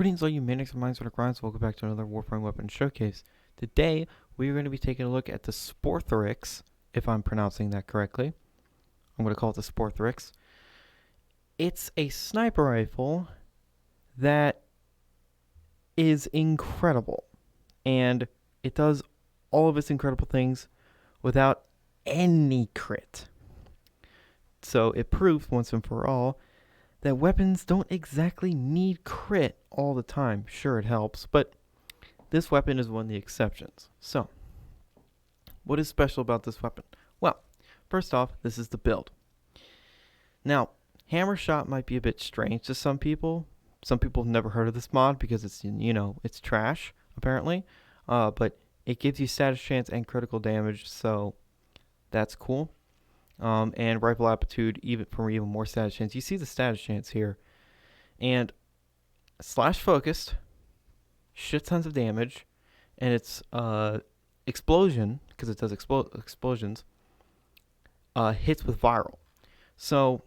Greetings all you maniacs and minds on the grinds. Welcome back to another Warframe weapon showcase. Today we are going to be taking a look at the Sporothrix, if I'm pronouncing that correctly. I'm going to call it the Sporothrix. It's a sniper rifle that is incredible, and it does all of its incredible things without any crit. So it proves once and for all that weapons don't exactly need crit all the time. Sure, it helps, but this weapon is one of the exceptions. So, what is special about this weapon? Well, first off, this is the build. Now, hammer shot might be a bit strange to some people. Some people have never heard of this mod because it's, it's trash, apparently. But it gives you status chance and critical damage, so that's cool. And rifle aptitude even more status chance. You see the status chance here. And slash focused, shit tons of damage, and it's explosion, because it does explosions, hits with viral. So,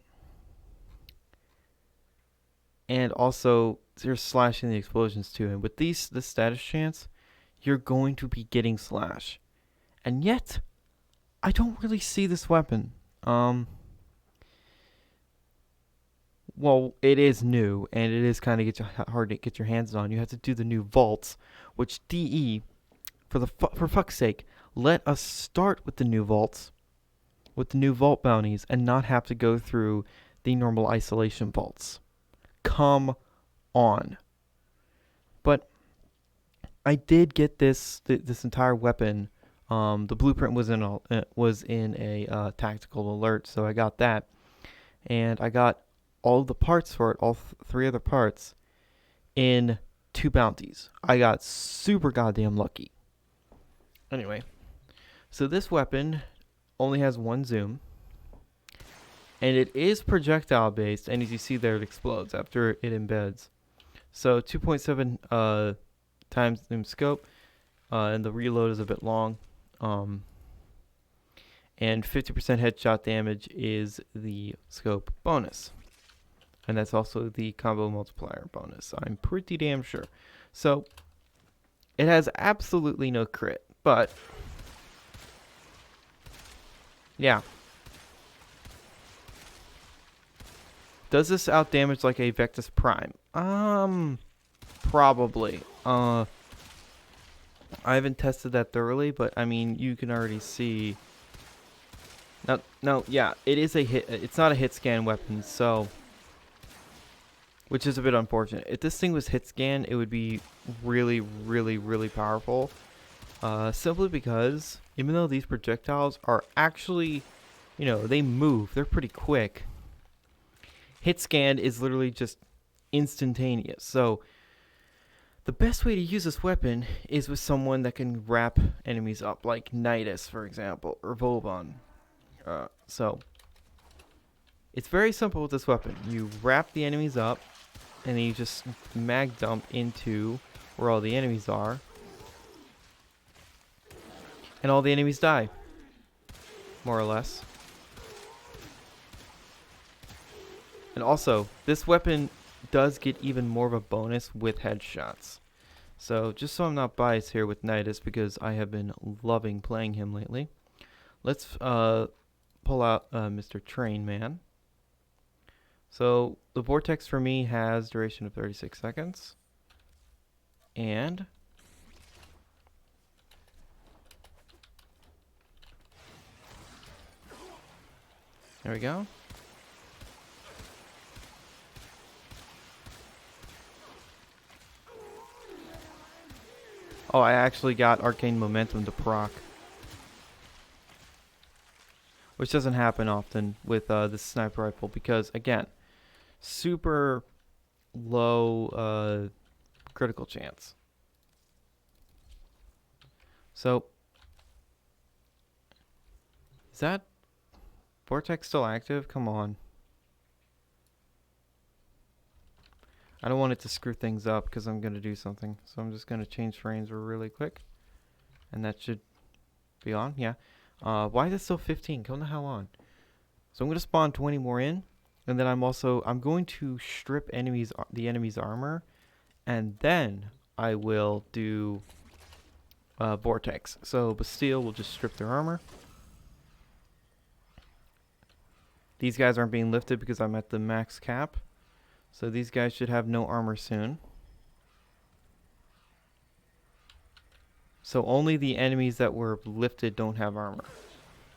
and also you're slashing the explosions too. And with this status chance, you're going to be getting slash. And yet, I don't really see this weapon. Well, it is new, and it is kind of hard to get your hands on. You have to do the new vaults, which DE, for fuck's sake, let us start with the new vaults, with the new vault bounties, and not have to go through the normal isolation vaults. Come on. But I did get this entire weapon. The blueprint was in a tactical alert, so I got that, and I got all the parts for it, all three other parts, in 2 bounties. I got super goddamn lucky. Anyway, so this weapon only has 1 zoom, and it is projectile based, and as you see there, it explodes after it embeds. So 2.7 times zoom scope, and the reload is a bit long. And 50% headshot damage is the scope bonus. And that's also the combo multiplier bonus, I'm pretty damn sure. So, it has absolutely no crit, but yeah. Does this outdamage like a Vectis Prime? Probably. I haven't tested that thoroughly, but I mean, you can already see. No, yeah, it is a hit. It's not a hit scan weapon, so, which is a bit unfortunate. If this thing was hit scan, it would be really, really, really powerful. Simply because even though these projectiles are actually, they move, they're pretty quick. Hit scan is literally just instantaneous. So the best way to use this weapon is with someone that can wrap enemies up, like Nidus, for example, or Vauban. So, it's very simple with this weapon. You wrap the enemies up, and then you just mag dump into where all the enemies are, and all the enemies die, more or less. And also, this weapon does get even more of a bonus with headshots. So, just so I'm not biased here with Nidus, because I have been loving playing him lately, let's pull out Mr. Train Man. So, the Vortex for me has duration of 36 seconds. And there we go. Oh, I actually got Arcane Momentum to proc, which doesn't happen often with this sniper rifle because, again, super low critical chance. So, is that Vortex still active? Come on. I don't want it to screw things up because I'm going to do something. So I'm just going to change frames really quick. And that should be on. Yeah. Why is it still 15? Come the hell on. So I'm going to spawn 20 more in. And then I'm going to strip the enemy's armor and then I will do Vortex. So Bastille will just strip their armor. These guys aren't being lifted because I'm at the max cap. So these guys should have no armor soon. So only the enemies that were lifted don't have armor.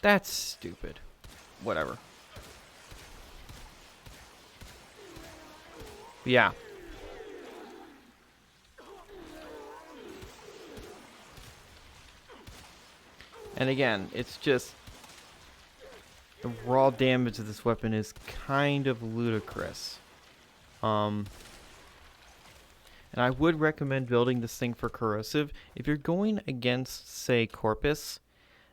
That's stupid. Whatever. Yeah. And again, it's just the raw damage of this weapon is kind of ludicrous. And I would recommend building this thing for corrosive. If you're going against, say, Corpus,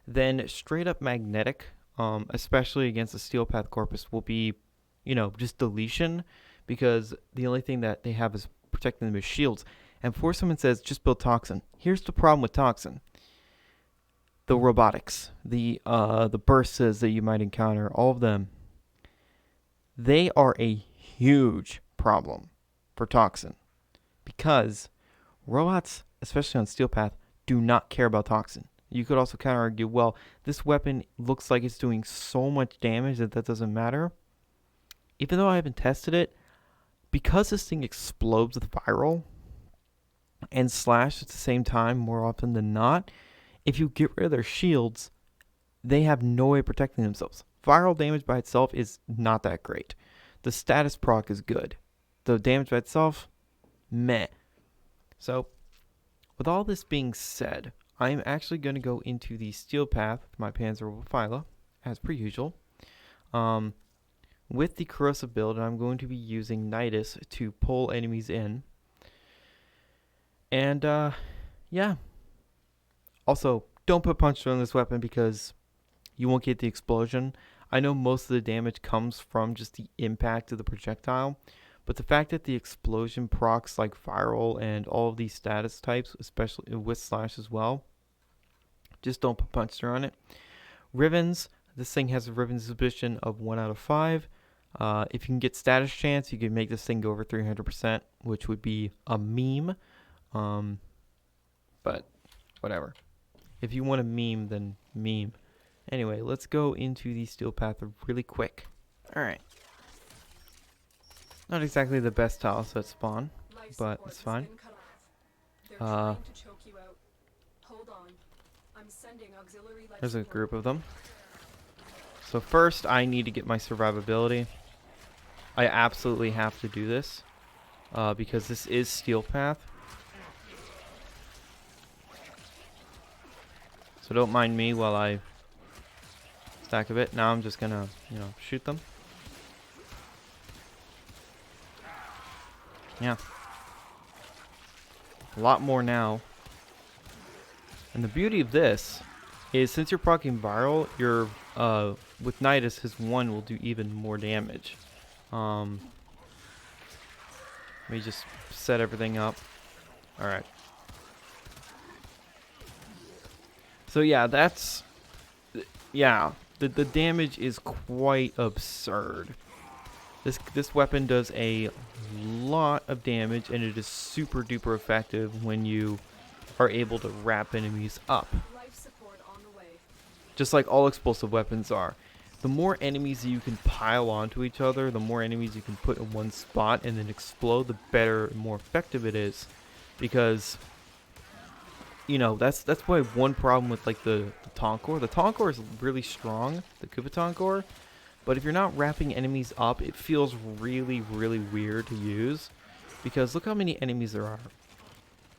then straight up magnetic, especially against the Steel Path Corpus, will be, just deletion, because the only thing that they have is protecting them is shields. And before someone says, just build Toxin, here's the problem with Toxin. The robotics, the bursts that you might encounter, all of them, they are a huge problem for Toxin. Because robots, especially on Steel Path, do not care about Toxin. You could also counter argue, well, this weapon looks like it's doing so much damage that doesn't matter. Even though I haven't tested it, because this thing explodes with viral and slash at the same time more often than not, if you get rid of their shields, they have no way of protecting themselves. Viral damage by itself is not that great. The status proc is good. The damage by itself, meh. So, with all this being said, I'm actually going to go into the Steel Path with my Panzer Phyla, as per usual. With the corrosive build, I'm going to be using Nidus to pull enemies in. And, yeah. Also, don't put puncture on this weapon because you won't get the explosion. I know most of the damage comes from just the impact of the projectile, but the fact that the explosion procs like viral and all of these status types, especially with slash as well, just don't put puncture on it. Rivens, this thing has a Riven suspicion of 1 out of 5. If you can get status chance, you can make this thing go over 300%, which would be a meme. But whatever. If you want a meme, then meme. Anyway, let's go into the Steel Path really quick. Alright. Not exactly the best tiles at spawn, but it's fine. There's a group of them. So first, I need to get my survivability. I absolutely have to do this, because this is Steel Path. So don't mind me while I stack a bit. Now I'm just gonna, shoot them. Yeah. A lot more now. And the beauty of this is since you're proccing viral, your with Nidus, his 1 will do even more damage. Let me just set everything up. Alright. So yeah, that's... Yeah, the damage is quite absurd. This weapon does a lot of damage, and it is super duper effective when you are able to wrap enemies up. Just like all explosive weapons are. The more enemies you can pile onto each other, the more enemies you can put in one spot and then explode, the better and more effective it is. Because, that's probably one problem with like the Tonkor. The Tonkor is really strong, the Kuva Tonkor. But if you're not wrapping enemies up, it feels really, really weird to use. Because look how many enemies there are.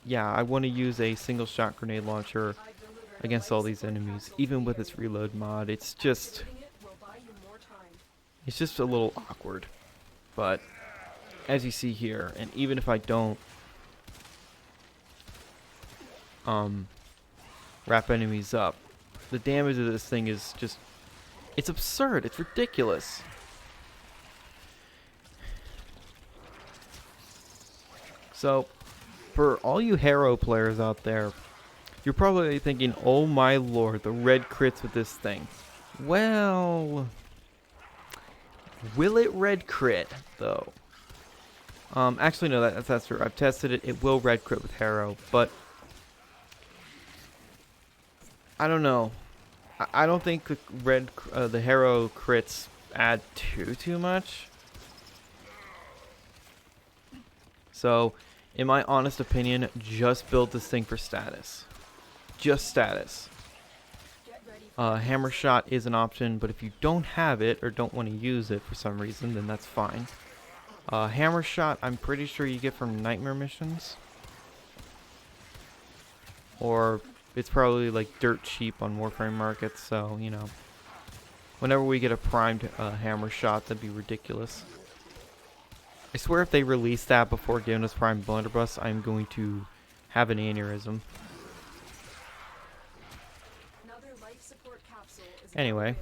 Yeah, I want to use a single shot grenade launcher against all these enemies, even with its reload mod. It's just a little awkward. But as you see here, and even if I don't wrap enemies up, the damage of this thing is just, it's absurd. It's ridiculous. So, for all you Harrow players out there, you're probably thinking, oh my lord, the red crits with this thing. Well, will it red crit, though? Actually, no, that's true. I've tested it. It will red crit with Harrow, but I don't know. I don't think the Harrow crits add too much. So, in my honest opinion, just build this thing for status. Just status. Hammer shot is an option, but if you don't have it or don't want to use it for some reason, then that's fine. Hammer shot, I'm pretty sure you get from nightmare missions. Or it's probably like dirt cheap on Warframe markets, so, you know. Whenever we get a primed hammer shot, that'd be ridiculous. I swear if they release that before giving us primed blunderbuss, I'm going to have an aneurysm. Anyway,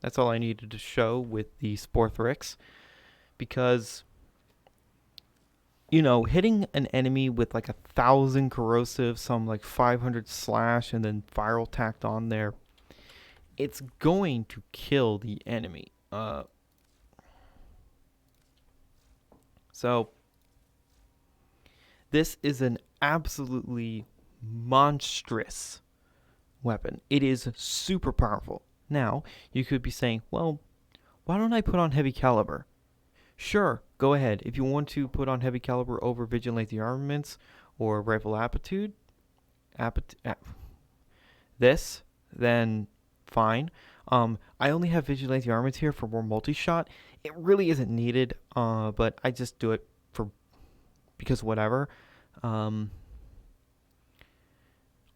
that's all I needed to show with the Sporothrix, because, you know, hitting an enemy with like 1,000 corrosive, some like 500 slash, and then viral tacked on there, it's going to kill the enemy. So this is an absolutely monstrous weapon. It is super powerful. Now, you could be saying, well, why don't I put on heavy caliber? Sure, go ahead. If you want to put on heavy caliber over vigilante armaments or rifle aptitude, then fine. I only have vigilante armaments here for more multi-shot. It really isn't needed, but I just do it because whatever.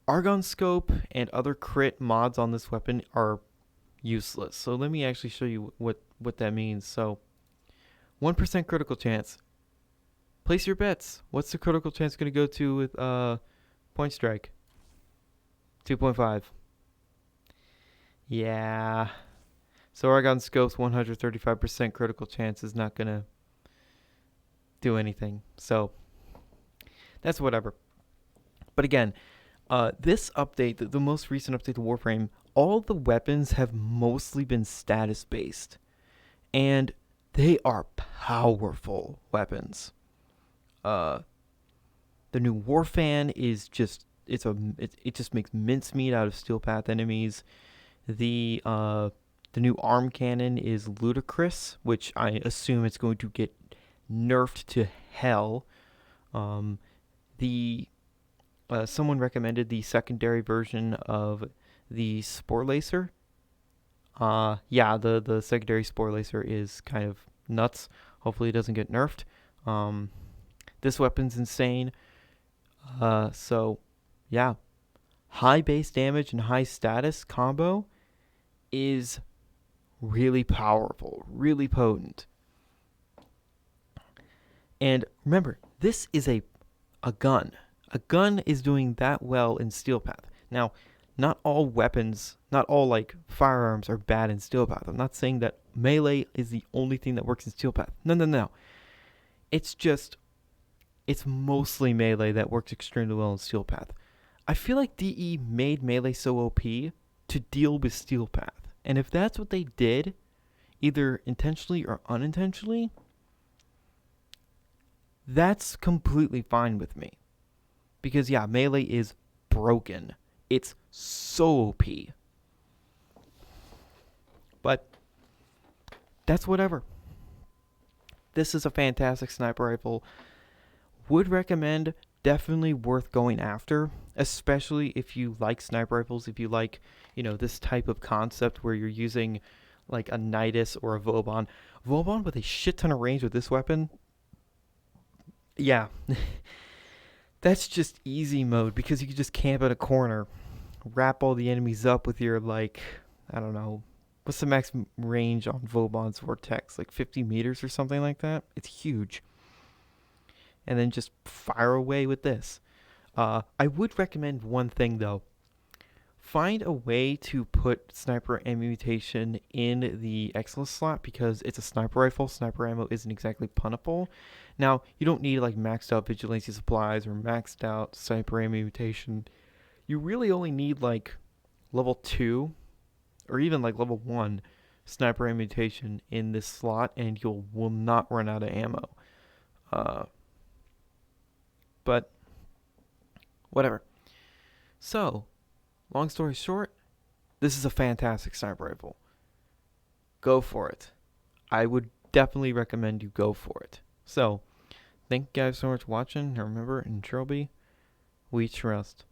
Argon scope and other crit mods on this weapon are useless. So let me actually show you what that means. So 1% critical chance. Place your bets. What's the critical chance going to go to with point strike? 2.5. Yeah. So Argon scope's 135% critical chance is not going to do anything. So that's whatever. But again, this update, the most recent update to Warframe, all the weapons have mostly been status based, and they are powerful weapons. The new Warfan is just it just makes mincemeat out of steel path enemies. The new arm cannon is ludicrous, which I assume it's going to get nerfed to hell. Someone recommended the secondary version of the Spore Lacer. Yeah, the secondary Spore Lacer is kind of nuts. Hopefully it doesn't get nerfed. This weapon's insane. So, yeah. High base damage and high status combo is really powerful, really potent. And remember, this is a gun. A gun is doing that well in Steel Path. Now, not all weapons, not all like firearms are bad in Steel Path. I'm not saying that melee is the only thing that works in Steel Path. No. It's mostly melee that works extremely well in Steel Path. I feel like DE made melee so OP to deal with Steel Path. And if that's what they did, either intentionally or unintentionally, that's completely fine with me. Because, yeah, melee is broken. It's so OP. But that's whatever. This is a fantastic sniper rifle. Would recommend, definitely worth going after, especially if you like sniper rifles, if you like, you know, this type of concept where you're using like a Nidus or a Vauban. Vauban with a shit ton of range with this weapon. Yeah. That's just easy mode because you can just camp at a corner, wrap all the enemies up with your, like, I don't know, what's the max range on Vauban's Vortex? Like 50 meters or something like that? It's huge. And then just fire away with this. I would recommend one thing, though. Find a way to put sniper ammo mutation in the Excellence slot because it's a sniper rifle. Sniper ammo isn't exactly plentiful. Now, you don't need like maxed out vigilante supplies or maxed out sniper ammo mutation. You really only need like level 2 or even like level 1 sniper ammo mutation in this slot and you will not run out of ammo. But whatever. So, long story short, this is a fantastic sniper rifle. Go for it. I would definitely recommend you go for it. So, thank you guys so much for watching. Remember, in Trilby, we trust.